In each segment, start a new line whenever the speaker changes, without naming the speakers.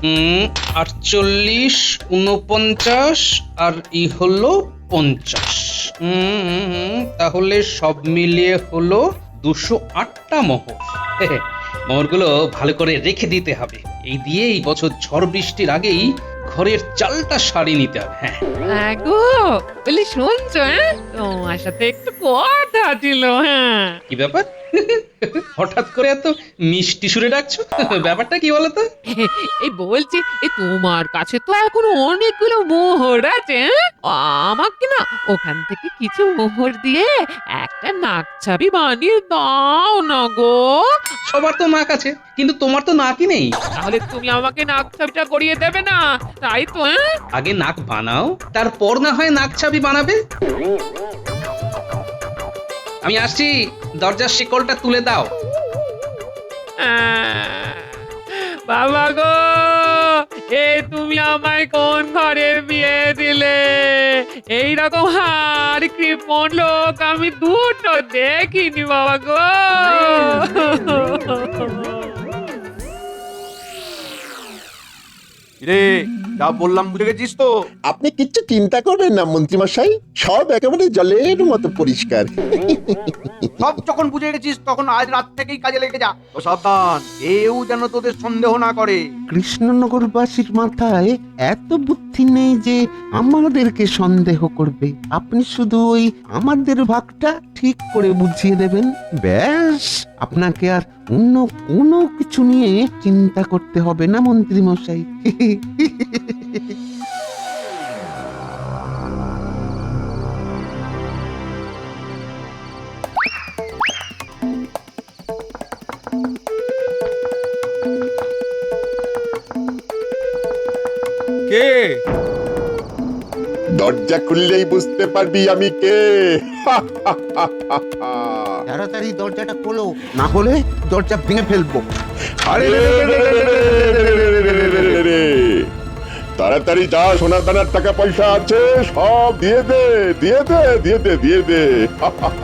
48, 49 আর ই হলো 50। তাহলে সব মিলিয়ে হলো 208টা মোহর। মোহরগুলো ভালো করে রেখে দিতে হবে। এই দিয়ে এই বছর ঝড় বৃষ্টির আগেই ঘরের চালটা সারিয়ে নিতে হবে। হ্যাঁ,
গো বলি শুনছো? তোমার সাথে একটু কথা ছিল। হ্যাঁ,
কি ব্যাপার? হঠাৎ করে এত মিষ্টি সুরে ডাকছো? ব্যাপারটা কি বলতো?
এই বলছি, তোমার কাছে তো এখন অনেকগুলো মোহর আছে। আমাকে না ওখান থেকে কিছু মোহর দিয়ে একটা নাকছাবি বানিয়ে দাও না গো।
সবার তো নাক আছে, কিন্তু তোমার তো নাকই নেই।
তাহলে তুমি আমাকে নাকছাবিটা করিয়ে দেবে না, তাই তো?
আগে নাক বানাও, তারপর না হয় নাক ছাবি বানাবে। আমি আসছি, দরজার শিকলটা তুলে দাও।
বাবা গো, তুমি আমায় কোন ঘরের বিয়ে দিলে? এইরকম হার কৃপণ লোক আমি দুটো দেখিনি বাবা গো।
রে, যা বললাম বুঝে গেছিস তো?
আপনি কিচ্ছু চিন্তা করবেন না মন্ত্রীমশাই, সব একেবারে জলের মতো পরিষ্কার।
সব যখন বুঝে গেছিস তখন আজ রাত থেকেই কাজে লেগে যা। তো সাবধান, কেউ যেন তোদের সন্দেহ না করে।
কৃষ্ণনগরবাসীর মাথায় এত বুদ্ধি নেই যে আমাদেরকে সন্দেহ করবে। আপনি শুধু ওই আমাদের ভাগটা ঠিক করে বুঝিয়ে দেবেন, ব্যাস। আপনাকে আর অন্য কোনো কিছু নিয়ে চিন্তা করতে হবে না মন্ত্রী মশাই।
কে?
দরজা খুললেই বুঝতে পারবি আমি কে।
তাড়াতাড়ি দরজাটা খোলো, না হলে দরজা ভেঙে ফেলবো।
আরে রে রে রে রে রে রে রে রে রে রে। তাড়াতাড়ি যা, সোনা দানার টাকা পয়সা আছে সব দিয়ে দে, দিয়ে দে, দিয়ে দে, দিয়ে দে।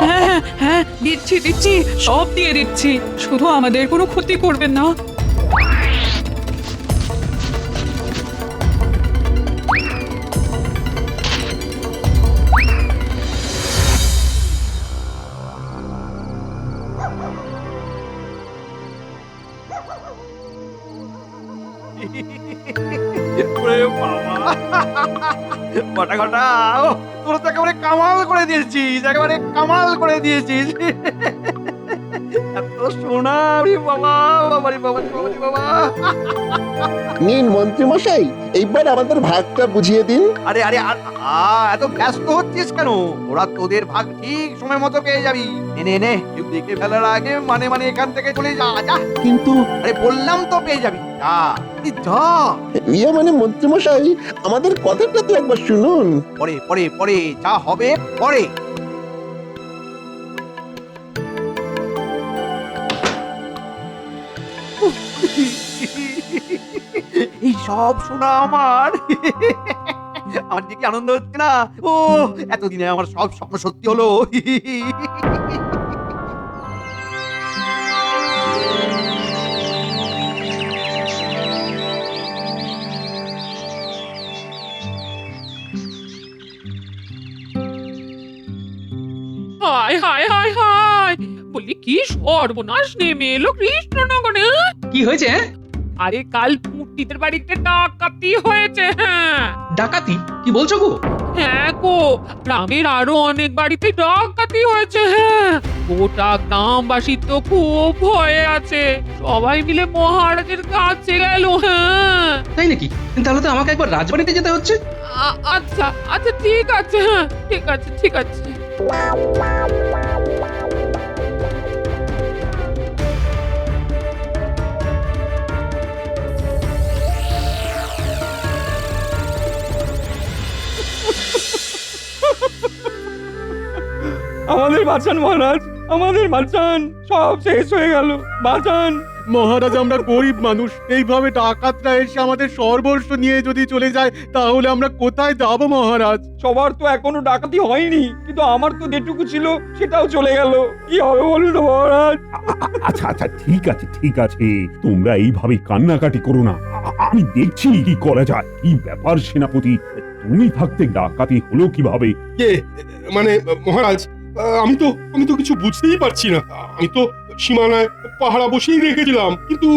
হ্যাঁ হ্যাঁ, দিচ্ছি দিচ্ছি, সব দিয়ে দিচ্ছি, শুধু আমাদের কোনো ক্ষতি করবেন না।
ওরে বাবা, ঘটা ঘটা, তোরা তো একেবারে কামাল করে দিয়েছিস, একেবারে কামাল করে দিয়েছিস। এত সোনা, রে বাবা, বাবা রে বাবা, বাবা রে বাবা।
নিন মন্ত্রীমশাই, এইবার আমাদের ভাগটা বুঝিয়ে দিন।
আরে আরে এত ব্যস্ত হচ্ছিস কেন? ওরা তোদের ভাগ ঠিক সময় মতো পেয়ে যাবি। নে নে নে, দেখে ফেলার আগে মানে এখান থেকে চলে যা, যা।
কিন্তু
আরে বললাম তো পেয়ে যাবি, যা যা।
ইয়ে মানে মন্ত্রীমশাই, আমাদের কথাটা তো একবার শুনুন।
পরে পরে পরে, যা হবে পরে। এই সব শোনা আমার আমার যে কি আনন্দ হচ্ছে না। ও, এতদিনে আমার সব স্বপ্ন সত্যি হলো।
হায় হায় হায় হায়, বলি কি সর্বনাশ নেমে এলো কৃষ্ণনগরে।
কি হয়েছে?
আরে কাল পুটিদের বাড়িতে ডাকাতি হয়েছে। হ্যাঁ
ডাকাতি? কি বলছো গো?
হ্যাঁ গো, গ্রামের আরো অনেক বাড়িতে ডাকাতি হয়েছে। হ্যাঁ, গোটা গ্রামবাসী তো খুব ভয়ে আছে, সবাই মিলে মহারাজের কাছে গেল। হ্যাঁ,
তাই নাকি? তাহলে তো আমাকে একবার রাজবাড়িতে যেতে হচ্ছে।
আচ্ছা আচ্ছা, ঠিক আছে। হ্যাঁ, ঠিক আছে ঠিক আছে।
আমাদের বাঁচান মহারাজ, আমাদের বাঁচান, সব শেষ হয়ে গেল, বাঁচান।
মহারাজ, আমরা গরিব মানুষ, এইভাবে ডাকাতরা এসে আমাদের সর্বস্ব নিয়ে যদি চলে যায় তাহলে আমরা কোথায় যাব মহারাজ?
সবার তো এখনো ডাকাতি হয়নি, কিন্তু আমার তো যেটুকু ছিল সেটাও চলে গেল। কি হবে বলুন তো মহারাজ?
আচ্ছা আচ্ছা, ঠিক আছে ঠিক আছে, তোমরা এইভাবে কান্নাকাটি করো না। আমি দেখছি কি করা যায়। কি ব্যাপার সেনাপতি, তুমি থাকতে ডাকাতি হলো কিভাবে?
কে মানে মহারাজ, আমি তো কিছু বুঝতেই পারছি না। আমি তো সীমানায় পাহারা বসেই রেখেছিলাম, কিন্তু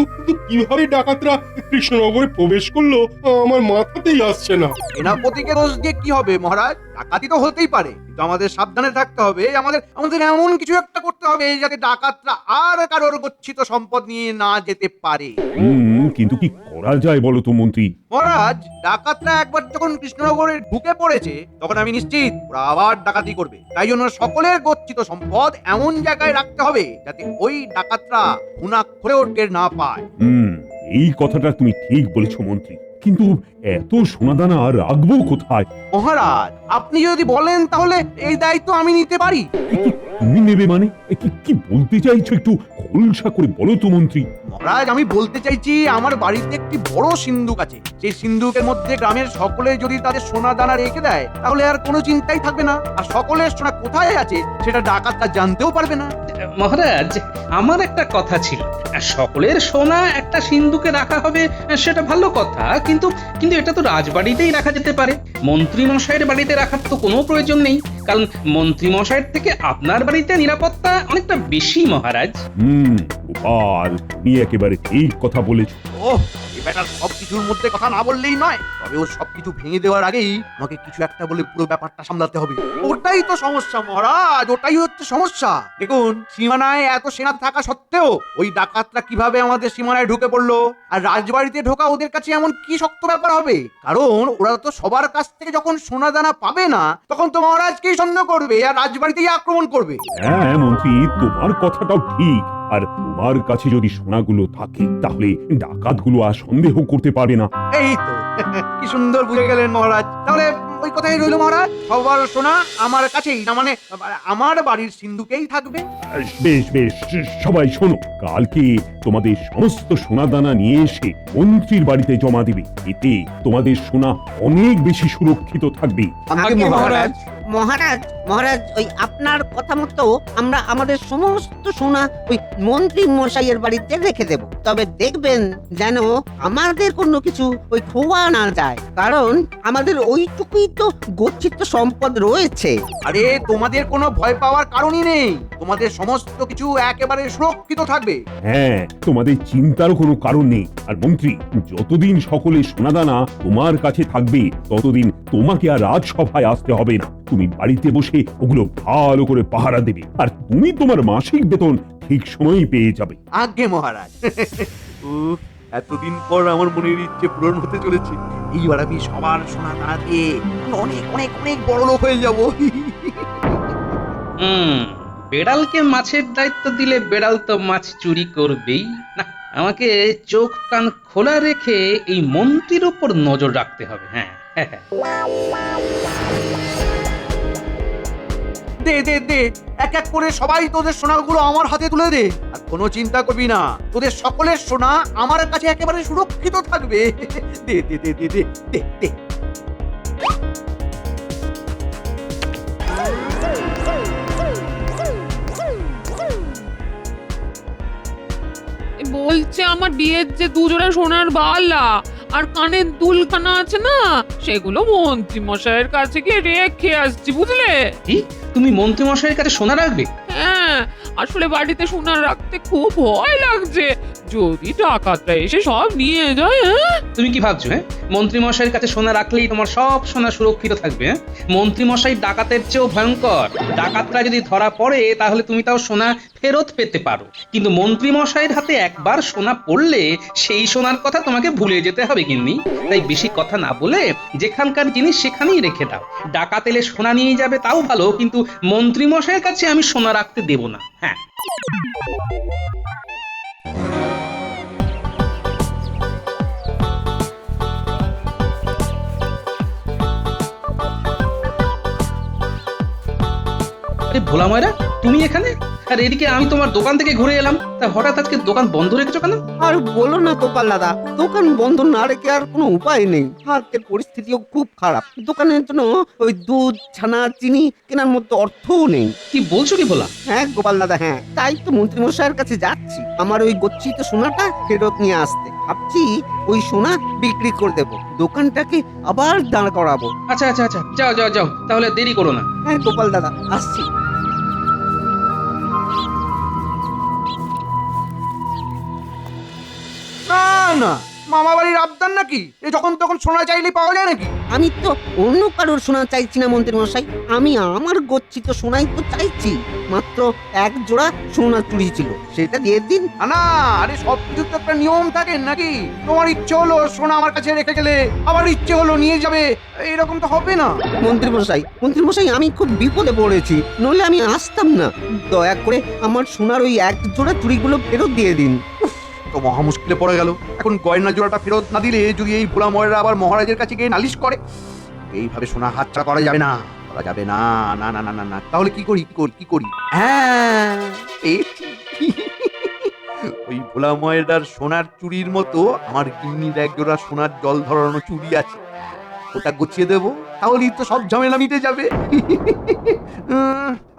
কিভাবে ডাকাতরা কৃষ্ণনগরে প্রবেশ করলো আমার মাথাতেই আসছে না।
সেনাপতিকে দোষ দিয়ে কি হবে মহারাজ? ডাকাতি তো হতেই পারে, কিন্তু আমাদের সাবধানে থাকতে হবে। আমাদের এমন কিছু একটা করতে হবে যাতে ডাকাতরা আর কারোর গচ্ছিত সম্পদ নিয়ে না যেতে পারে।
কিন্তু কি করা যায় বলো তো মন্ত্রী?
মহারাজ, ডাকাতরা একবার যখন কৃষ্ণনগরে ঢুকে পড়েছে তখন আমি নিশ্চিত ওরা আবার ডাকাতি করবে। তাই জন্য সকলের গচ্ছিত সম্পদ এমন জায়গায় রাখতে হবে যাতে ওই ডাকাতরা ঘুণাক্ষরেও টের না পায়।
এই কথাটা তুমি ঠিক বলেছো মন্ত্রী, কিন্তু এত সোনাদানা রাখবো কোথায়?
মহারাজ, আপনি যদি বলেন তাহলে এই দায়িত্ব আমি নিতে পারি।
তুমি নেবে মানে? কি বলতে চাইছো একটু খোলসা করে বলো তো মন্ত্রী।
মহারাজ, আমি বলতে চাইছি আমার বাড়িতে একটি বড় সিন্ধুক আছে। সেই সিন্ধুকের মধ্যে গ্রামের সকলে যদি তাদের সোনা দানা রেখে দেয় তাহলে আর কোনো চিন্তাই থাকবে না, আর সকলের সোনা কোথায় আছে সেটা ডাকাতরা জানতেও পারবে না।
মহারাজ, আমার একটা কথা ছিল। সকলের সোনা একটা সিন্ধুকে রাখা হবে সেটা ভালো কথা, কিন্তু কিন্তু এটা তো রাজবাড়িতেই রাখা যেতে পারে। মন্ত্রী মশাইয়ের বাড়িতে রাখার তো কোনো প্রয়োজন নেই, কারণ মন্ত্রী মশাইয়ের থেকে আপনার বাড়িতে নিরাপত্তা অনেকটা বেশি মহারাজ।
গোপাল, তুমি একেবারে ঠিক কথা বলেছো।
ওহ, এই ব্যাটার সবকিছুর মধ্যে কথা না বললেই নয়। তবে ও সবকিছু ভেঙে দেওয়ার আগেই আমাকে কিছু একটা বলে পুরো ব্যাপারটা সামলাতে হবে। ওটাই তো সমস্যা মহারাজ, ওটাই হচ্ছে সমস্যা। দেখুন, সীমানায় এত সেনা থাকা সত্ত্বেও ওই ডাকাতরা কিভাবে আমাদের সীমানায় ঢুকে পড়লো, আর রাজবাড়িতে ঢোকা ওদের কাছে এমন কি শক্ত ব্যাপার হবে? কারণ ওরা তো সবার কাছ থেকে যখন সোনা দানা পাবে না তখন তো মহারাজকেই সন্দেহ করবে আর রাজবাড়িতেই আক্রমণ করবে।
হ্যাঁ মন্ত্রী, তোমার কথাটাও ঠিক। আর তোমার কাছে যদি সোনাগুলো থাকে তাহলে ডাকাতগুলো আর সন্দেহ করতে পারবে না।
এই তো কি সুন্দর বুঝে গেলেন মহারাজ। তাহলে ওই কথাই রইল মহারাজ, সবার সোনা আমার কাছেই, না মানে আমার বাড়ির সিন্ধুকেই থাকবে।
বেশ বেশ, সবাই শোনো, কালকে তোমাদের সমস্ত সোনাদানা নিয়ে এসে মন্ত্রীর বাড়িতে জমা দিবে। এতে তোমাদের সোনা অনেক বেশি সুরক্ষিত থাকবে।
আগে মহারাজ।
মহারাজ মহারাজ, ওই আপনার কথা মতো আমরা আমাদের সমস্ত সোনা ওই মন্ত্রী মশাইয়ের বাড়িতে রেখে দেব। তবে দেখবেন যেন আমাদের কোনো কিছু ওই খোয়া না যায়, কারণ আমাদের ওইটুকুই তো গচ্ছিত সম্পদ রয়েছে।
আরে তোমাদের কোনো ভয় পাওয়ার কারণই নেই, তোমাদের সমস্ত কিছু একেবারে সুরক্ষিত থাকবে।
হ্যাঁ, তোমাদের চিন্তারও কোনো কারণ নেই। আর মন্ত্রী, যতদিন সকলে সোনাদানা তোমার কাছে থাকবে ততদিন তোমাকে আর রাজসভায় আসতে হবে না। তুমি বাড়িতে বসে ওগুলো ভালো করে পাহারা দেবে, আর তুমি তোমার মাসিক বেতন ঠিক সময়ই পেয়ে যাবে।
আজ্ঞে মহারাজ। এতদিন পর আমার মনের ইচ্ছে পূরণ হতে চলেছে। এইবার আমি সবার সোনা দানা দিয়ে অনেক অনেক অনেক বড় লোক হয়ে যাব।
বেড়ালকে মাছের দায়িত্ব দিলে বেড়াল তো মাছ চুরি করবেই না। আমাকে চোখ কান খোলা রেখে এই মন্ত্রীর উপর নজর রাখতে হবে। হ্যাঁ,
দে দে দে, এক এক করে সবাই তোদের সোনাগুলো আমার হাতে তুলে দে। আর কোনো চিন্তা করবি না, তোদের সকলের সোনা আমার কাছে একেবারে সুরক্ষিত থাকবে। দে দে দে দে দে দে দে।
বলছে আমার বিয়ের যে দুজোড়া সোনার বালা আর কানের দুলখানা আছে না, সেগুলো মন্ত্রী মশাইয়ের কাছে গিয়ে রেখে আসছি, বুঝলে?
কি তুমি মন্ত্রী মশাইয়ের কাছে সোনা রাখবে?
হ্যাঁ, আসলে বাড়িতে সোনা রাখতে খুব ভয় লাগছে, যদি ডাকাতরা এসে সব নিয়ে যায়। হ্যাঁ,
তুমি কি ভাবছো মন্ত্রী মশাইয়ের কাছে সোনা রাখলেই তোমার সব সোনা সুরক্ষিত থাকবে? মন্ত্রী মশাই ডাকাতের চেয়েও ভয়ঙ্কর। ডাকাতরা যদি ধরা পড়ে তাহলে তুমি তাও সোনা ফেরত পেতে পারো, কিন্তু মন্ত্রী মশাইয়ের হাতে একবার সোনা পড়লে সেই সোনার কথা তোমাকে ভুলে যেতে হবে গিন্নি। তাই বেশি কথা না বলে যেখানকার জিনিস সেখানেই রেখে দাও। ডাকাত এলে সোনা নিয়ে যাবে তাও ভালো, কিন্তু মন্ত্রী মশাইয়ের কাছে আমি সোনা রাখতে দেব না। হ্যাঁ, আরে ভোলা ময়রা, তুমি এখানে? আর এদিকে আমি তোমার দোকান থেকে ঘুরে এলাম, তা হঠাৎ আজকে দোকান বন্ধ রেখেছো কেন?
আর বলো না গোপাল দাদা, দোকান বন্ধ না রেখে আর কোনো উপায় নেই। হাতের পরিস্থিতিও খুব খারাপ। দোকানের জন্য ওই দুধ, ছানা, চিনি কেনার মতো অর্থও নেই।
কি বলছো কি ভোলা?
হ্যাঁ গোপাল দাদা, হ্যাঁ, তাই তো মন্ত্রী মশাইয়ের কাছে যাচ্ছি আমার ওই গচ্ছিত সোনাটা ফেরত নিয়ে আসতে। ভাবছি ওই সোনা বিক্রি করে দেবো, দোকানটাকে আবার দাঁড় করাবো।
আচ্ছা আচ্ছা আচ্ছা, যাও যাও যাও, তাহলে দেরি করো না।
হ্যাঁ গোপাল দাদা, আসছি।
না না, মামা বাড়ির আবদার নাকি? এ যখন তখন সোনা চাইলেই পাওয়া যায় নাকি?
আমি তো অন্য কারোর সোনা চাইছি না মন্ত্রী মশাই, আমি আমার গচ্ছিত সোনাই তো চাইছি। মাত্র এক জোড়া সোনা চুরি ছিল, সেটা দিয়ে দিন।
না না, আরে সব কিছু তো একটা নিয়ম থাকে নাকি? তোমার ইচ্ছে হলো সোনা আমার কাছে রেখে গেলে, আবার ইচ্ছে হলো নিয়ে যাবে, এরকম তো হবে না।
মন্ত্রী মশাই আমি খুব বিপদে পড়েছি, নইলে আমি আসতাম না। দয়া করে আমার সোনার ওই এক জোড়া চুড়িগুলো ফেরত দিয়ে দিন।
তো মহা মুশকিলে পড়ে গেল। এখন গয়না জোড়াটা ফেরত না দিলে যদি এই ভোলা ময়রা আবার মহারাজের কাছে গিয়ে নালিশ করে, এইভাবে সোনা হাতছাড়া করা যাবে না, করা যাবে না। না না না না না, তাহলে কি করি কি করি? হ্যাঁ, পেয়েছি। ওই ভোলা ময়রার সোনার চুড়ির মতো আমার গিন্নির এক জোড়া সোনার জল ধরানো চুড়ি আছে, ওটা গুছিয়ে দেবো, তাহলেই তো সব ঝামেলা মিটে যাবে।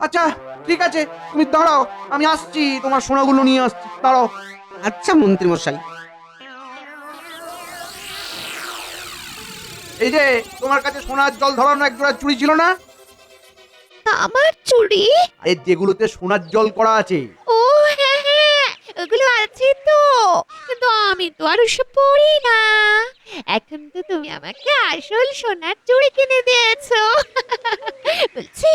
আচ্ছা ঠিক আছে, তুমি দাঁড়াও, আমি আসছি, তোমার সোনাগুলো নিয়ে আসছি, দাঁড়াও।
আচ্ছা মন্ত্রী মশাই।
এই যে তোমার কাছে সোনার জল ধরানো এক জোড়া চুড়ি ছিল না?
আমার চুড়ি?
আরে যেগুলোতে সোনার জল করা আছে।
ও হ্যাঁ হ্যাঁ, ওগুলো আছে তো, কিন্তু আমি তো আর ওসব পড়ি না। এখন তো তুমি আমাকে আসল সোনার চুড়ি কিনে দিয়েছো। বলছি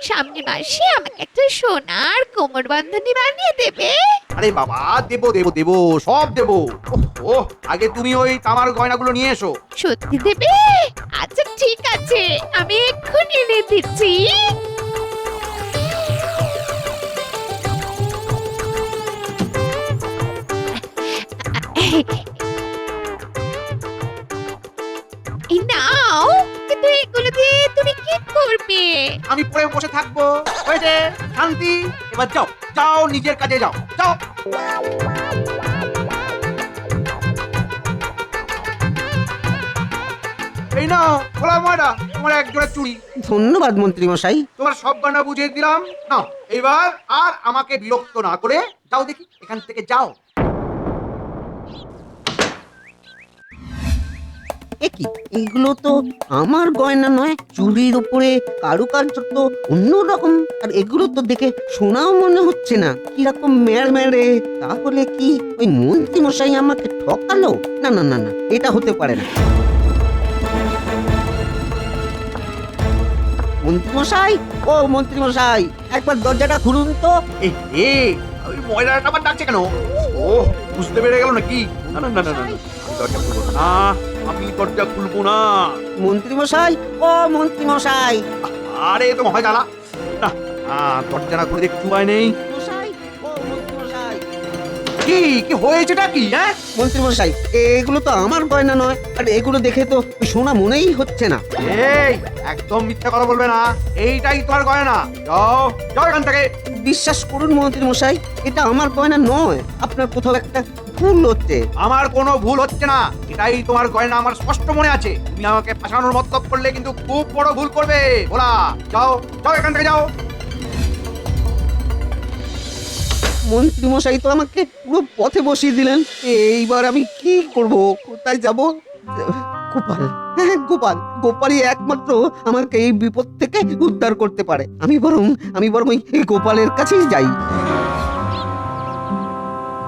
সামনের মাসে আমাকে একটা সোনার কোমর বন্ধনী বানিয়ে দেবে?
আরে বাবা, দেবো দেবো দেবো, সব দেবো। ও আগে তুমি ওই তামার গয়নাগুলো নিয়ে এসো।
সত্যি দেবে? আচ্ছা ঠিক আছে, আমি এক্ষুনি এনে দিচ্ছি। এই নাও, কিন্তু এগুলো দিয়ে তুমি কি করবে?
আমি পরে বসে থাকবো। হয়েছে, শান্তি, এবার যাও যাও, নিজের কাজে যাও যাও। এই নাও ভোলা ময়রা, তোমার এক জোড়া চুড়ি।
ধন্যবাদ মন্ত্রী মশাই।
তোমার সব গয়না বুঝিয়ে দিলাম, নাও এবার আর আমাকে বিরক্ত না করে যাও দেখি, এখান থেকে যাও।
কি এগুলো তো আমার গয়না নয়, চুরির উপরে কারুকার্য তো অন্যরকম, আর এগুলো তো দেখে সোনাও মনে হচ্ছে না, কিরকম মেড় মেড়ে। তাহলে কি ওই মন্ত্রী মশাই আমাকে ঠকালো? না না না না, এটা হতে পারে না। মন্ত্রী মশাই, ও মন্ত্রী মশাই, একবার দরজাটা খুলুন তো।
এই ওই ময়রাটা আবার ডাকছে কেন? ও বুঝতে পেরে গেল নাকি? না না না না না, দরজা খুলবো না, আমি দরজা খুলবো না।
মন্ত্রী মশাই, ও মন্ত্রী মশাই।
আরে তো মহা জ্বালা না, দরজা না খুলে দেখতে উপায় নেই।
মশাই, ও মন্ত্রী মশাই।
কি কি হয়েছেটা কি? হ্যাঁ
মন্ত্রী মশাই, এগুলো তো আমার গয়না নয়, আর এগুলো দেখে তো সোনা মনেই হচ্ছে না।
এই একদম মিথ্যা কথা বলবে না, এইটাই তোমার গয়না। যাও যাও এখান থেকে।
বিশ্বাস করুন মন্ত্রী মশাই, এটা আমার গয়না নয়, আপনার কোথাও একটা ভুল হচ্ছে।
আমার কোনো ভুল হচ্ছে না, এটাই তোমার গয়না, আমার স্পষ্ট মনে আছে। তুমি আমাকে ফাঁসানোর মতলব করলে কিন্তু খুব বড় ভুল করবে। বলা যাও যাও এখান থেকে যাও।
মন্ত্রী মশাই তো আমাকে পুরো পথে বসিয়ে দিলেন, এইবার আমি কি করব, কোথায় যাব? গোপাল, হ্যাঁ গোপাল, গোপালই একমাত্র আমাকে এই বিপদ থেকে উদ্ধার করতে পারে। আমি বরং এই গোপালের কাছেই যাই।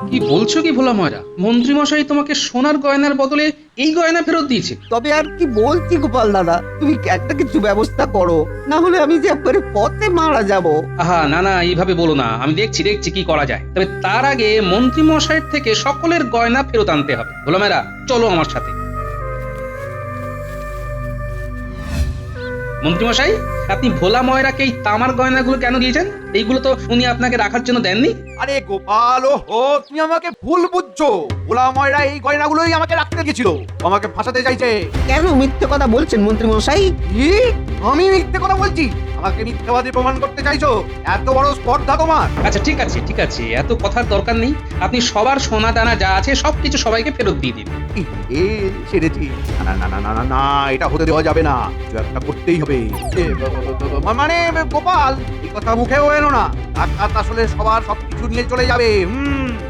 কি বলছো কি ভোলা ময়রা? মন্ত্রী মশাই তোমাকে সোনার গয়নার বদলে এই গয়না ফেরত দিয়েছে?
তবে আর কি বলছি গোপাল দাদা, তুমি একটা কিছু ব্যবস্থা করো, না হলে আমি যে একবারে পথে মারা যাব।
আহা না না, এইভাবে বলো না, আমি দেখছি কি করা যায়। তবে তার আগে মন্ত্রী মশাইয়ের থেকে সকলের গয়না ফেরত আনতে হবে। ভোলা ময়রা, চলো আমার সাথে। মন্ত্রী মশাই, আপনি ভোলা ময়রাকে এই তামার গয়নাগুলো কেন দিয়েছেন? এইগুলো তো উনি আপনাকে রাখার জন্য দেননি।
আরে গোপাল, ও তুমি আমাকে ভুল বুঝছো। ভোলা ময়রা এই গয়নাগুলোই আমাকে রাখতে গেছিল, আমাকে ফাঁসাতে চাইছে।
কেন মিথ্যে কথা বলছেন মন্ত্রী মশাই?
কি? আমি মিথ্যে কথা বলছি? আমাকে মিথ্যাবাদী প্রমাণ করতে চাইছো? এত বড় স্পর্ধা তোমার?
আচ্ছা ঠিক আছে, এত কথার দরকার নেই। আপনি সবার সোনা দানা যা আছে সবকিছু সবাইকে ফেরত দিয়ে দিন।
এ সেরেছি। না না না না না না, এটা হতে দেওয়া যাবে না, কিছু একটা করতেই হবে। মানে গোপাল, এই কথা মুখেও এলো না, ডাকাত আসলে সবার সবকিছু নিয়ে চলে যাবে।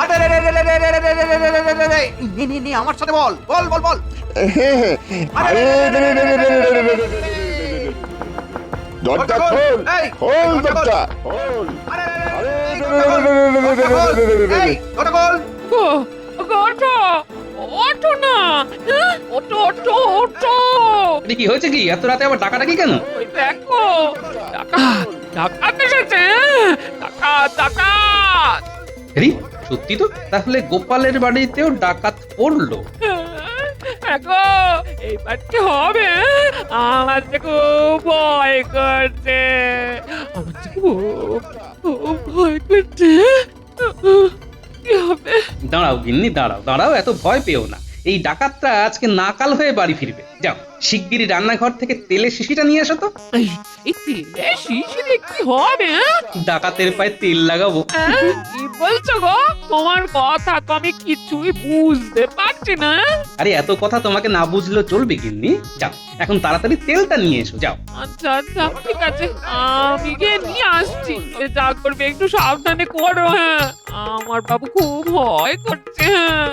আরে রে রে রে রে রে রে রে রে রে রে রে রে রে। নে আমার সাথে বল বল বল বল।
আরে দরজা খোল,
এই,
খোল দরজা, খোল।
আরে
আরে
এই ওটা বল।
ও, ওঠো ওঠো না, হ্যাঁ? ওঠো ওঠো ওঠো।
এটা কি হয়েছে কি এত রাতে আবার ডাকাডাকি কেন?
ওই দেখো, ডাকাত ডাকাত এসেছে, হ্যাঁ? ডাকাত ডাকাত।
আরে সত্যি তো, তাহলে গোপালের বাড়িতেও ডাকাত পড়লো।
দেখো এইবার কি হবে? আমার যে খুব ভয় করছে, আমার যে খুব ভয় করছে। কি হবে?
দাঁড়াও গিন্নি, দাঁড়াও দাঁড়াও, এত ভয় পেও না। এই ডাকাতটা আজকে নাকাল হয়ে বাড়ি ফিরবে। যাও শিগগিরই রান্নাঘর থেকে তেলের শিশিটা নিয়ে আসো তো।
এই তেলে শিশিরে কি হবে? হ্যাঁ?
ডাকাতের পায়ে তেল লাগাবো।
হ্যাঁ? কি বলছো গো? তোমার কথা তো আমি কিছুই বুঝতে পারছি না।
আরে এত কথা তোমাকে না বুঝলেও চলবে গিন্নি। যাও এখন তাড়াতাড়ি তেলটা নিয়ে এসো, যাও।
আচ্ছা আচ্ছা ঠিক আছে, আমি গিয়ে নিয়ে আসছি। তবে যা করবে একটু সাবধানে করো। হ্যাঁ, আমার বাবু খুব ভয় করছে। হ্যাঁ।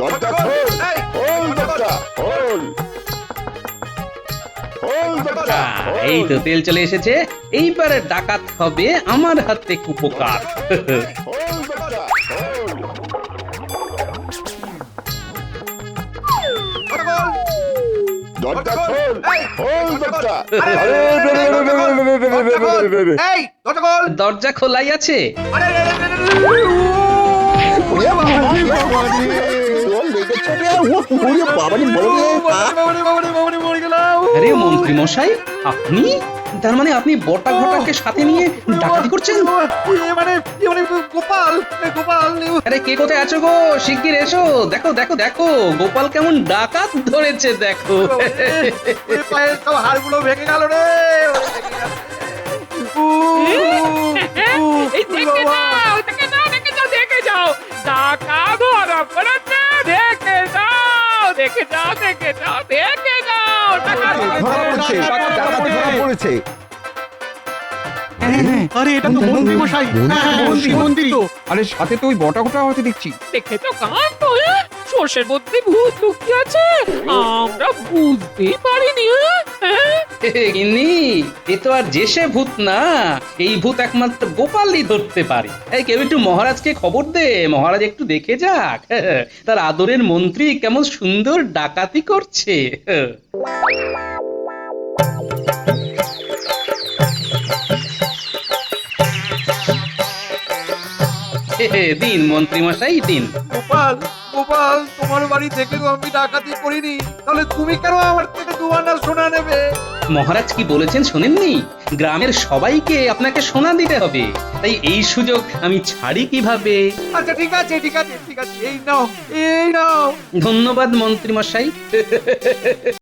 দরজা খোল, খোল দরজা, খোল। খোল দরজা,
এই তো তেল চলে এসেছে। এইবারে ডাকাত হবে আমার হাতে কুপোকার।
খোল দরজা, খোল। দরজা খোল
এই,
খোল দরজা
আরে,
আরে রে রে রে রে রে রে রে রে রে রে রে।
এই দরজা খোল
দরজা খোলাই আছে।
আরে রে রে রে রে রে রে।
ওরে বাবা রে, জল লেগেছে রে, ওরে বাবা রে, বড় রে,
আরে মন্ত্রী মশাই, আপনি তার মানে আপনি বটা ঘটাকে সাথে নিয়ে ডাকাতি করছেন?
গোপাল গোপাল
আরে কে কোথায় আছো গো, শিগগির এসো। দেখো দেখো দেখো, গোপাল কেমন ডাকাত ধরেছে দেখো।
পায়ের সব হাড়গুলো ভেঙে গেল রে
এই দেখে যাও, দেখে যাও, দেখে যাও, দেখে যাও, টাকা ধরা পড়েছে, দেখে যাও, দেখে যাও, দেখে যাও, দেখে যাও, টাকা ধরা
পড়েছে।
আরে এটা তো মন্ত্রী মশাই
মন্ত্রী তো, আরে সাথে তো ওই বটা ঘটা হতে দেখছি।
দেখেছো কাণ্ড, সর্ষের মধ্যে ভূত লুকিয়ে আছে, আমরা বুঝতেই পারিনি।
গিন্নি, এ তো আর যে সে ভূত না, এই ভূত একমাত্র গোপালই ধরতে পারে। এই কেউ একটু মহারাজকে খবর দে, মহারাজ একটু দেখে যাক তার আদরের মন্ত্রী কেমন সুন্দর ডাকাতি করছে। দিন মন্ত্রী মশাই দিন।
গোপাল গোপাল তোমার বাড়ি থেকে তো আমি ডাকাতি করিনি, তাহলে তুমি কেন আমার থেকে 2 আনা সোনা নেবে?
মহারাজ কি বলেছেন শোনেননি? গ্রামের সবাইকে আপনাকে সোনা দিতে হবে, তাই এই সুযোগ আমি ছাড়ি কিভাবে?
আচ্ছা ঠিক আছে ঠিক আছে ঠিক আছে, এই নাও এই নাও।
ধন্যবাদ মন্ত্রী মশাই।